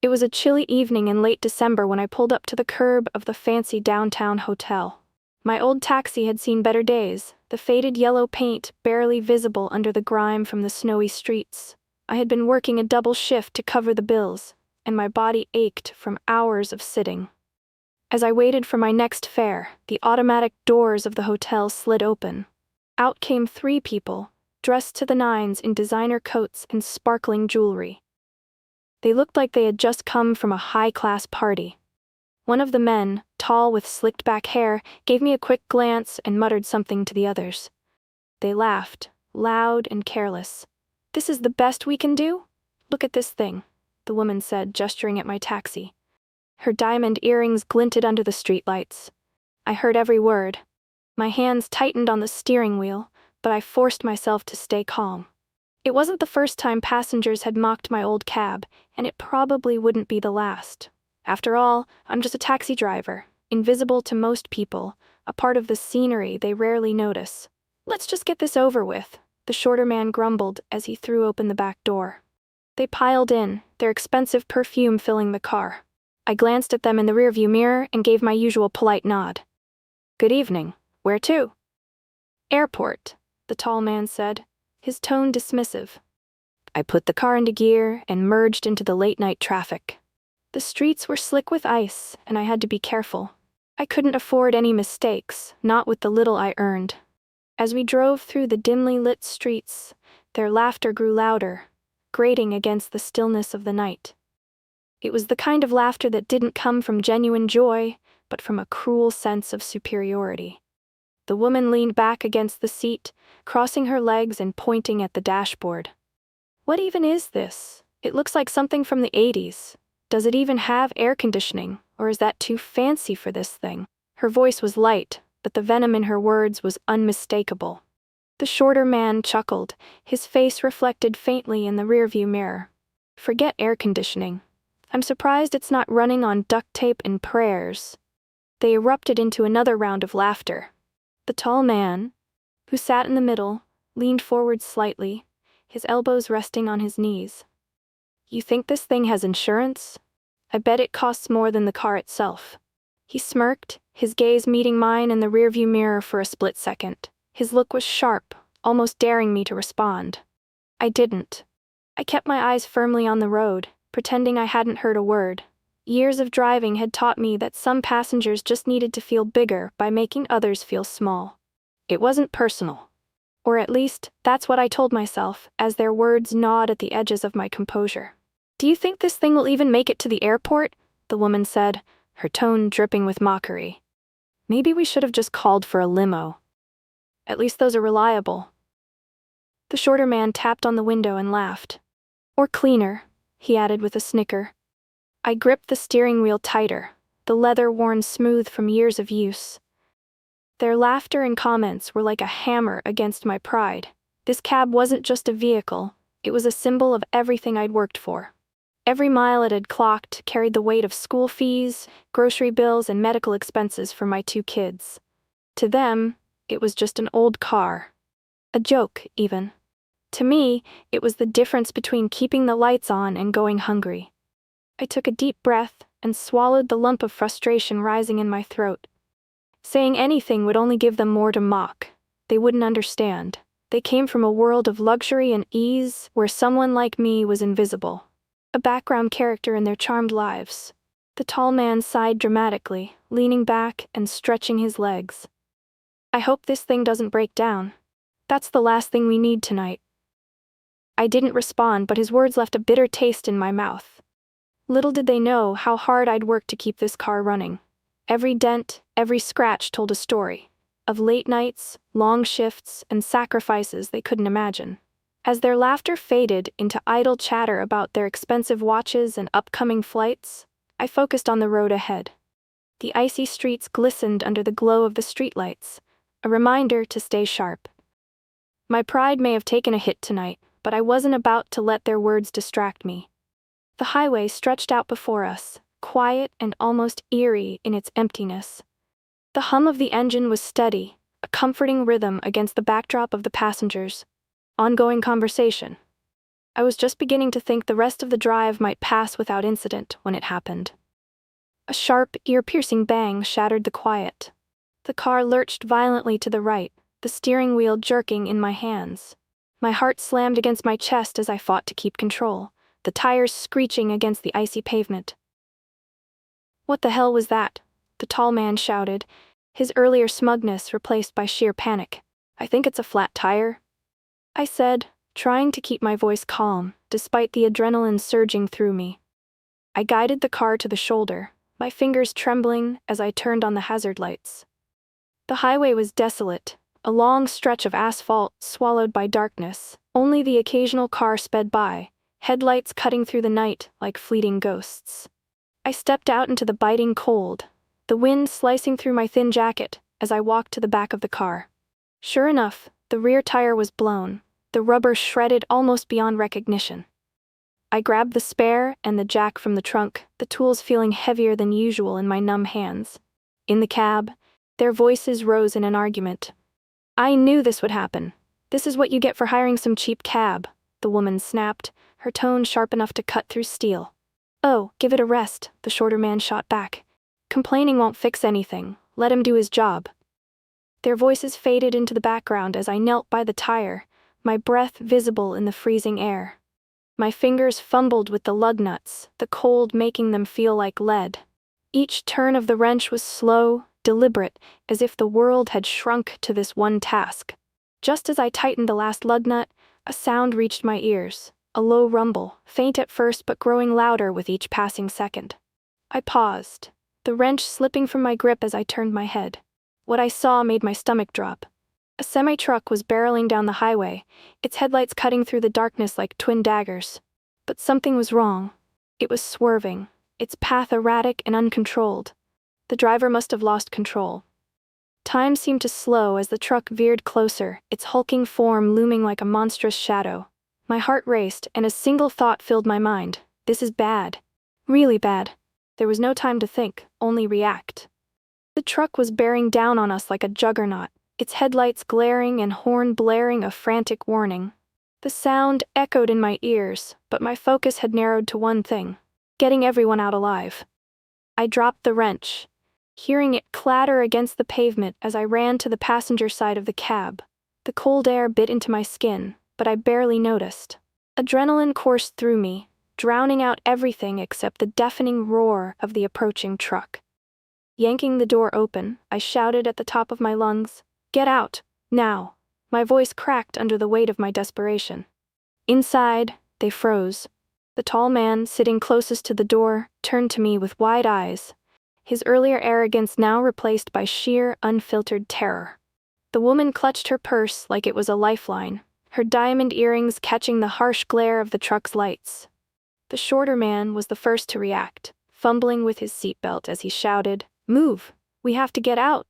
It was a chilly evening in late December when I pulled up to the curb of the fancy downtown hotel. My old taxi had seen better days, the faded yellow paint barely visible under the grime from the snowy streets. I had been working a double shift to cover the bills, and my body ached from hours of sitting. As I waited for my next fare, the automatic doors of the hotel slid open. Out came three people, dressed to the nines in designer coats and sparkling jewelry. They looked like they had just come from a high-class party. One of the men, tall with slicked-back hair, gave me a quick glance and muttered something to the others. They laughed, loud and careless. "This is the best we can do? Look at this thing," the woman said, gesturing at my taxi. Her diamond earrings glinted under the streetlights. I heard every word. My hands tightened on the steering wheel, but I forced myself to stay calm. It wasn't the first time passengers had mocked my old cab, and it probably wouldn't be the last. After all, I'm just a taxi driver, invisible to most people, a part of the scenery they rarely notice. "Let's just get this over with," the shorter man grumbled as he threw open the back door. They piled in, their expensive perfume filling the car. I glanced at them in the rearview mirror and gave my usual polite nod. "Good evening. Where to?" "Airport," the tall man said, his tone dismissive. I put the car into gear and merged into the late-night traffic. The streets were slick with ice, and I had to be careful. I couldn't afford any mistakes, not with the little I earned. As we drove through the dimly lit streets, their laughter grew louder, grating against the stillness of the night. It was the kind of laughter that didn't come from genuine joy, but from a cruel sense of superiority. The woman leaned back against the seat, crossing her legs and pointing at the dashboard. "What even is this? It looks like something from the 80s. Does it even have air conditioning, or is that too fancy for this thing?" Her voice was light, but the venom in her words was unmistakable. The shorter man chuckled, his face reflected faintly in the rearview mirror. "Forget air conditioning. I'm surprised it's not running on duct tape and prayers." They erupted into another round of laughter. The tall man, who sat in the middle, leaned forward slightly, his elbows resting on his knees. "You think this thing has insurance? I bet it costs more than the car itself." He smirked, his gaze meeting mine in the rearview mirror for a split second. His look was sharp, almost daring me to respond. I didn't. I kept my eyes firmly on the road, pretending I hadn't heard a word. Years of driving had taught me that some passengers just needed to feel bigger by making others feel small. It wasn't personal. Or at least, that's what I told myself, as their words gnawed at the edges of my composure. "Do you think this thing will even make it to the airport?" the woman said, her tone dripping with mockery. "Maybe we should have just called for a limo. At least those are reliable." The shorter man tapped on the window and laughed. "Or cleaner," he added with a snicker. I gripped the steering wheel tighter, the leather worn smooth from years of use. Their laughter and comments were like a hammer against my pride. This cab wasn't just a vehicle, it was a symbol of everything I'd worked for. Every mile it had clocked carried the weight of school fees, grocery bills, and medical expenses for my two kids. To them, it was just an old car. A joke, even. To me, it was the difference between keeping the lights on and going hungry. I took a deep breath and swallowed the lump of frustration rising in my throat. Saying anything would only give them more to mock. They wouldn't understand. They came from a world of luxury and ease where someone like me was invisible. A background character in their charmed lives. The tall man sighed dramatically, leaning back and stretching his legs. "I hope this thing doesn't break down. That's the last thing we need tonight." I didn't respond, but his words left a bitter taste in my mouth. Little did they know how hard I'd worked to keep this car running. Every dent, every scratch told a story. Of late nights, long shifts, and sacrifices they couldn't imagine. As their laughter faded into idle chatter about their expensive watches and upcoming flights, I focused on the road ahead. The icy streets glistened under the glow of the streetlights, a reminder to stay sharp. My pride may have taken a hit tonight, but I wasn't about to let their words distract me. The highway stretched out before us, quiet and almost eerie in its emptiness. The hum of the engine was steady, a comforting rhythm against the backdrop of the passengers' ongoing conversation. I was just beginning to think the rest of the drive might pass without incident when it happened. A sharp, ear-piercing bang shattered the quiet. The car lurched violently to the right, the steering wheel jerking in my hands. My heart slammed against my chest as I fought to keep control, the tires screeching against the icy pavement. "What the hell was that?" the tall man shouted, his earlier smugness replaced by sheer panic. "I think it's a flat tire," I said, trying to keep my voice calm, despite the adrenaline surging through me. I guided the car to the shoulder, my fingers trembling as I turned on the hazard lights. The highway was desolate, a long stretch of asphalt swallowed by darkness. Only the occasional car sped by, headlights cutting through the night like fleeting ghosts. I stepped out into the biting cold, the wind slicing through my thin jacket as I walked to the back of the car. Sure enough, the rear tire was blown, the rubber shredded almost beyond recognition. I grabbed the spare and the jack from the trunk, the tools feeling heavier than usual in my numb hands. In the cab, their voices rose in an argument. "I knew this would happen. This is what you get for hiring some cheap cab," the woman snapped, her tone sharp enough to cut through steel. "Oh, give it a rest," the shorter man shot back. "Complaining won't fix anything, let him do his job." Their voices faded into the background as I knelt by the tire, my breath visible in the freezing air. My fingers fumbled with the lug nuts, the cold making them feel like lead. Each turn of the wrench was slow, deliberate, as if the world had shrunk to this one task. Just as I tightened the last lug nut, a sound reached my ears, a low rumble, faint at first but growing louder with each passing second. I paused, the wrench slipping from my grip as I turned my head. What I saw made my stomach drop. A semi-truck was barreling down the highway, its headlights cutting through the darkness like twin daggers. But something was wrong. It was swerving, its path erratic and uncontrolled. The driver must have lost control. Time seemed to slow as the truck veered closer, its hulking form looming like a monstrous shadow. My heart raced, and a single thought filled my mind. This is bad. Really bad. There was no time to think, only react. The truck was bearing down on us like a juggernaut, its headlights glaring and horn blaring a frantic warning. The sound echoed in my ears, but my focus had narrowed to one thing: getting everyone out alive. I dropped the wrench, hearing it clatter against the pavement as I ran to the passenger side of the cab. The cold air bit into my skin, but I barely noticed. Adrenaline coursed through me, drowning out everything except the deafening roar of the approaching truck. Yanking the door open, I shouted at the top of my lungs, "Get out, now!" My voice cracked under the weight of my desperation. Inside, they froze. The tall man, sitting closest to the door, turned to me with wide eyes, his earlier arrogance now replaced by sheer, unfiltered terror. The woman clutched her purse like it was a lifeline, her diamond earrings catching the harsh glare of the truck's lights. The shorter man was the first to react, fumbling with his seatbelt as he shouted, "Move! We have to get out!"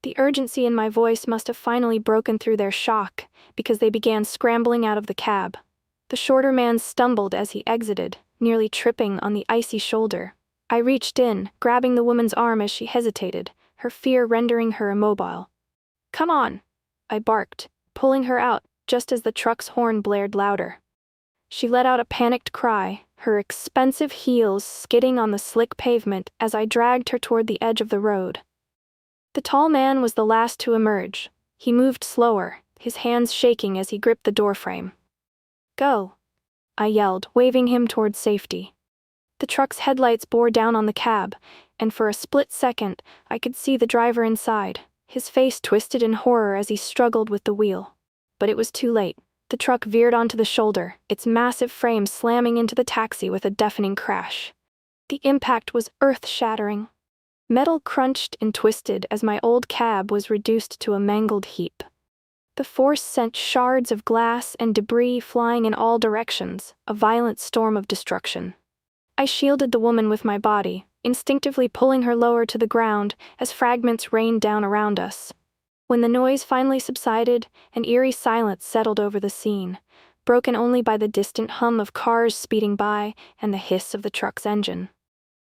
The urgency in my voice must have finally broken through their shock, because they began scrambling out of the cab. The shorter man stumbled as he exited, nearly tripping on the icy shoulder. I reached in, grabbing the woman's arm as she hesitated, her fear rendering her immobile. "Come on!" I barked, pulling her out, just as the truck's horn blared louder. She let out a panicked cry, her expensive heels skidding on the slick pavement as I dragged her toward the edge of the road. The tall man was the last to emerge. He moved slower, his hands shaking as he gripped the doorframe. "Go!" I yelled, waving him toward safety. The truck's headlights bore down on the cab, and for a split second, I could see the driver inside, his face twisted in horror as he struggled with the wheel. But it was too late. The truck veered onto the shoulder, its massive frame slamming into the taxi with a deafening crash. The impact was earth-shattering. Metal crunched and twisted as my old cab was reduced to a mangled heap. The force sent shards of glass and debris flying in all directions, a violent storm of destruction. I shielded the woman with my body, instinctively pulling her lower to the ground as fragments rained down around us. When the noise finally subsided, an eerie silence settled over the scene, broken only by the distant hum of cars speeding by and the hiss of the truck's engine.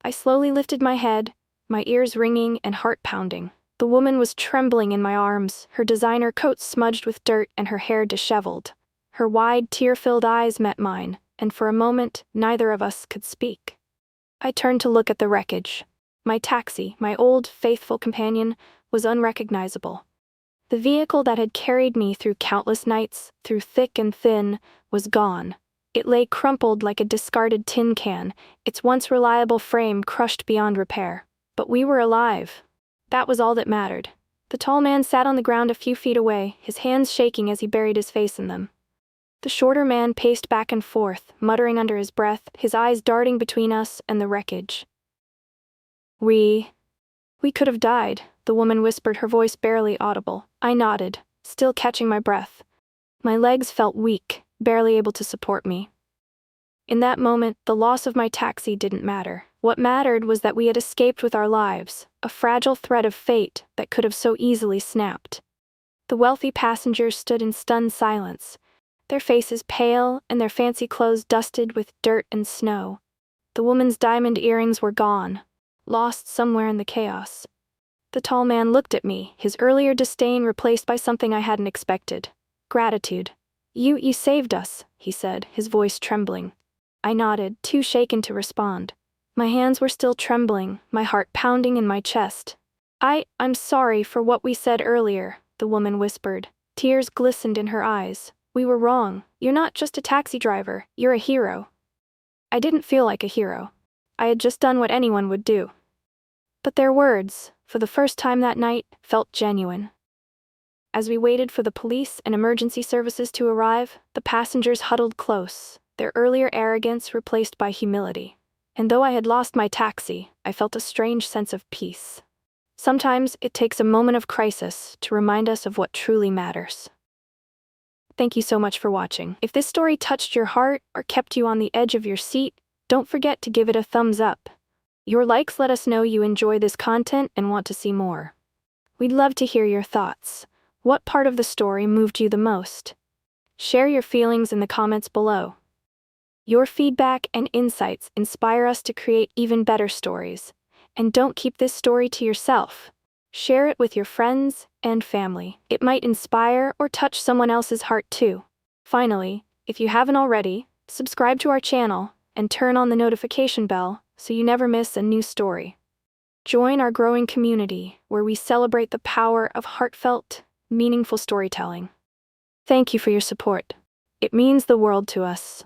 I slowly lifted my head, my ears ringing and heart pounding. The woman was trembling in my arms, her designer coat smudged with dirt and her hair disheveled. Her wide, tear-filled eyes met mine, and for a moment, neither of us could speak. I turned to look at the wreckage. My taxi, my old, faithful companion, was unrecognizable. The vehicle that had carried me through countless nights, through thick and thin, was gone. It lay crumpled like a discarded tin can, its once reliable frame crushed beyond repair. But we were alive. That was all that mattered. The tall man sat on the ground a few feet away, his hands shaking as he buried his face in them. The shorter man paced back and forth, muttering under his breath, his eyes darting between us and the wreckage. We could have died, the woman whispered, her voice barely audible. I nodded, still catching my breath. My legs felt weak, barely able to support me. In that moment, the loss of my taxi didn't matter. What mattered was that we had escaped with our lives, a fragile thread of fate that could have so easily snapped. The wealthy passengers stood in stunned silence, their faces pale and their fancy clothes dusted with dirt and snow. The woman's diamond earrings were gone, lost somewhere in the chaos. The tall man looked at me, his earlier disdain replaced by something I hadn't expected. Gratitude. You saved us, he said, his voice trembling. I nodded, too shaken to respond. My hands were still trembling, my heart pounding in my chest. I'm sorry for what we said earlier, the woman whispered. Tears glistened in her eyes. We were wrong. You're not just a taxi driver, you're a hero. I didn't feel like a hero. I had just done what anyone would do. But their words, for the first time that night, felt genuine. As we waited for the police and emergency services to arrive, the passengers huddled close, their earlier arrogance replaced by humility. And though I had lost my taxi, I felt a strange sense of peace. Sometimes it takes a moment of crisis to remind us of what truly matters. Thank you so much for watching. If this story touched your heart or kept you on the edge of your seat, don't forget to give it a thumbs up. Your likes let us know you enjoy this content and want to see more. We'd love to hear your thoughts. What part of the story moved you the most? Share your feelings in the comments below. Your feedback and insights inspire us to create even better stories. And don't keep this story to yourself. Share it with your friends and family. It might inspire or touch someone else's heart too. Finally, if you haven't already, subscribe to our channel and turn on the notification bell so you never miss a new story. Join our growing community where we celebrate the power of heartfelt, meaningful storytelling. Thank you for your support. It means the world to us.